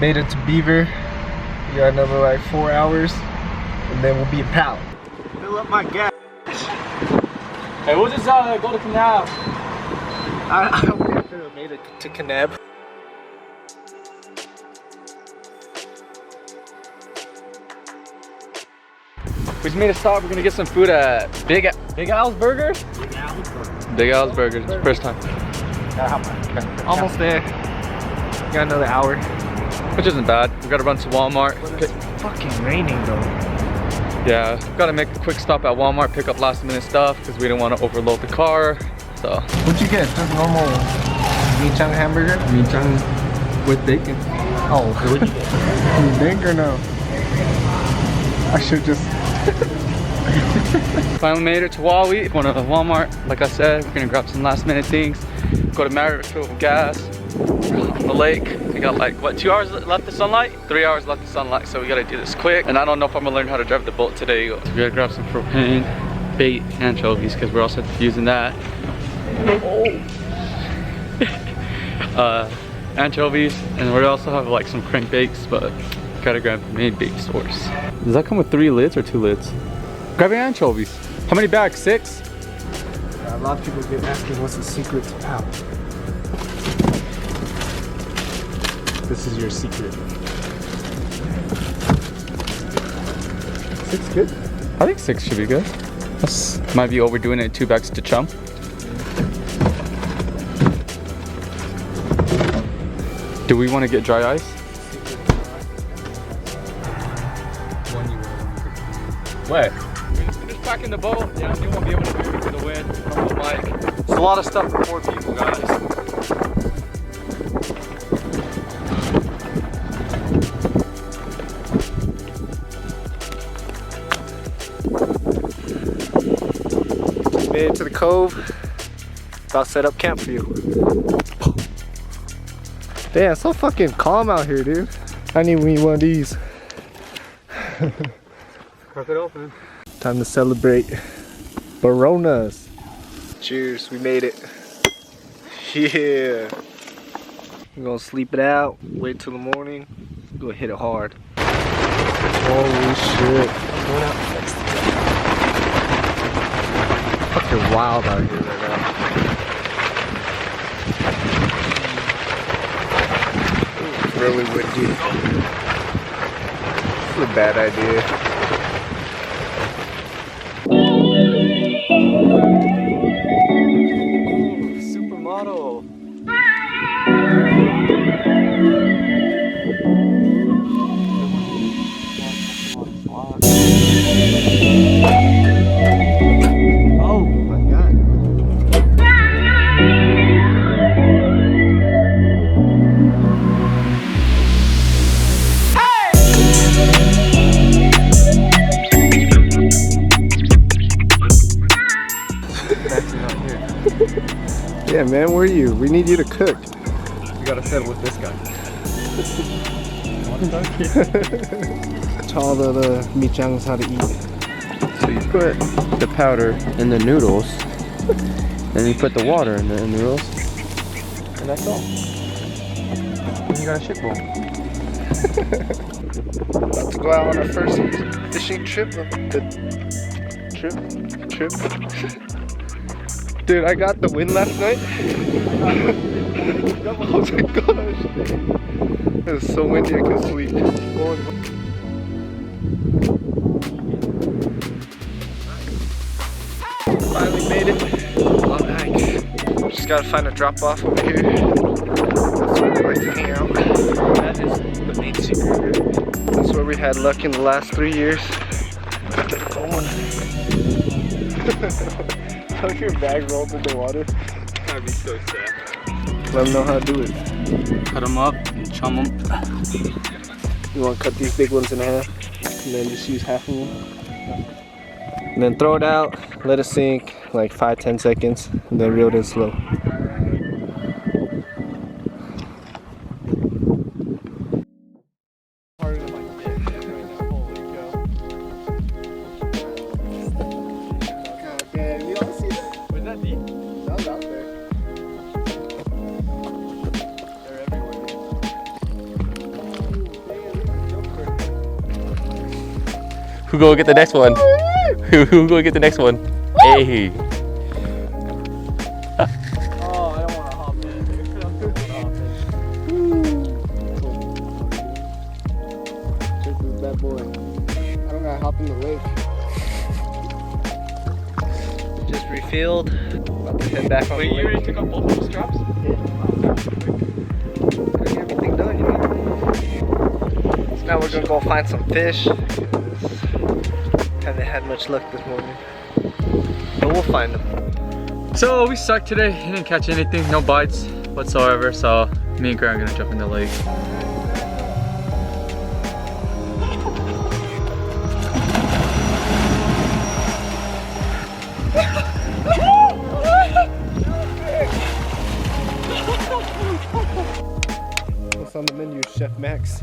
Made it to Beaver. We got another like 4 hours, and then we'll be in Powell. Fill up my gas. Hey, we'll just go to Kanab. I don't think I could have made it to Kanab. We just made a stop. We're gonna get some food at Big Al's Burgers. Big Al's Burgers. First time. Almost there. Got another hour. Which isn't bad. We gotta run to Walmart. It's fucking raining though. Yeah, gotta make a quick stop at Walmart, pick up last minute stuff because we didn't want to overload the car. So. What'd you get? Just normal Michang hamburger? Michang with bacon. Oh, what'd you get? You think or no? I should just. Finally made it to Wally. Going to Walmart. Like I said, we're gonna grab some last minute things. Go to Marriott, fill with gas. On the lake. We got like what, 2 hours left of sunlight? 3 hours left of sunlight, so we gotta do this quick. And I don't know if I'm gonna learn how to drive the boat today. So we gotta grab some propane, bait, anchovies, because we're also using that. Anchovies, and we also have like some crankbaits, but gotta grab the main bait source. Does that come with 3 lids or 2 lids? Grab your anchovies. How many bags? 6? A lot of people get asking what's the secret to Powell. This is your secret. 6 good? I think 6 should be good. Might be overdoing it. 2 bags to chum. Do we want to get dry ice? What? We're just packing the boat. Yeah, you won't be able to hear me through the wind from the mic. It's a lot of stuff for 4 people, guys. Made it to the cove. About to set up camp for you. Damn, it's so fucking calm out here, dude. I need me one of these. Crack it open. Time to celebrate Baronas. Cheers, we made it. Yeah. We're gonna sleep it out, wait till the morning, go hit it hard. Holy shit. Going out next to fucking wild out here right now. It's really windy. It's a bad idea. Supermodel. Oh my god. Yeah, man, where are you? We need you to cook. We gotta settle with this guy. All the Michangs how to eat. So you put the powder in the noodles, then you put the water in the noodles, and that's all. And you got a shit bowl. About to go out on our first fishing trip. Trip. Dude, I got the wind last night. Oh my gosh. It was so windy I couldn't sleep. Finally made it. Long hike. Just gotta find a drop off over here. That's where we like to hang out. That is the main secret. That's where we had luck in the last 3 years. How your bag rolled in the water? That'd be so sad. Let them know how to do it. Cut them up and chum them. You want to cut these big ones in half and then just use half of them. And then throw it out, let it sink like 5-10 seconds, and then reel it in slow. Who go get the next one? Who go get the next one? Hey. Oh, I don't want to hop in. I'm too good to hop in. Check this bad boy. I don't gotta hop in the lake. Just refilled. About to head back on Wait, the you lake. already took up both of the straps? Gotta get everything done, you know. So now we're gonna go find some fish. Haven't had much luck this morning, but we'll find them. So we sucked today. He didn't catch anything, no bites whatsoever. So me and Grant are gonna jump in the lake. What's on the menu, Chef Max?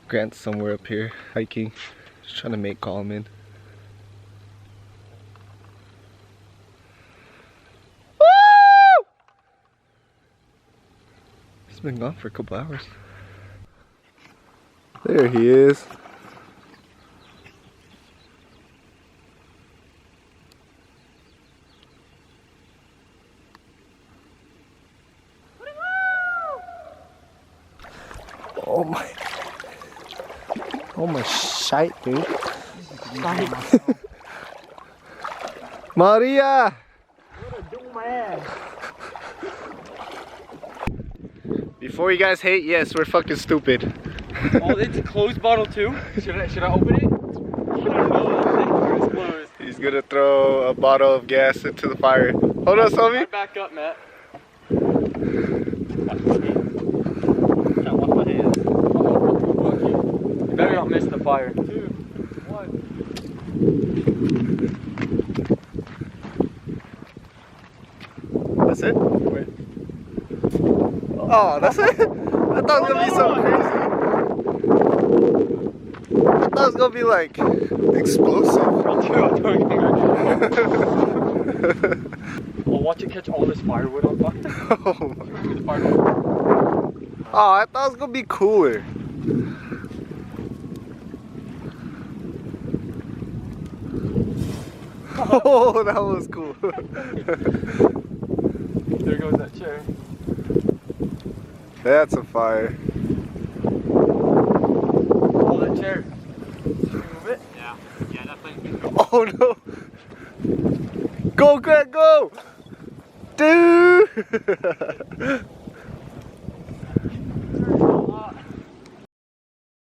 Grant's somewhere up here hiking, just trying to make calm in. He's been gone for a couple hours. There he is. Oh my. Oh my shite, dude. Maria! Before you guys hate, yes, we're fucking stupid. Oh, it's a closed bottle too? Should I open it? It's closed. He's gonna throw a bottle of gas into the fire. Hold on, Somi. Back up, Matt. You better not miss the fire. 2, 1. That's it? Wait. Oh, that's it? I thought it was gonna be something crazy. I thought it was gonna be like explosive. Well, watch it catch all this firewood on fire. Oh my. Oh, I thought it was gonna be cooler. Oh, that was cool. There goes that chair. That's a fire. Oh, that chair. Move it? Yeah. Yeah, definitely. Oh no. Go, Grant, go! Dude!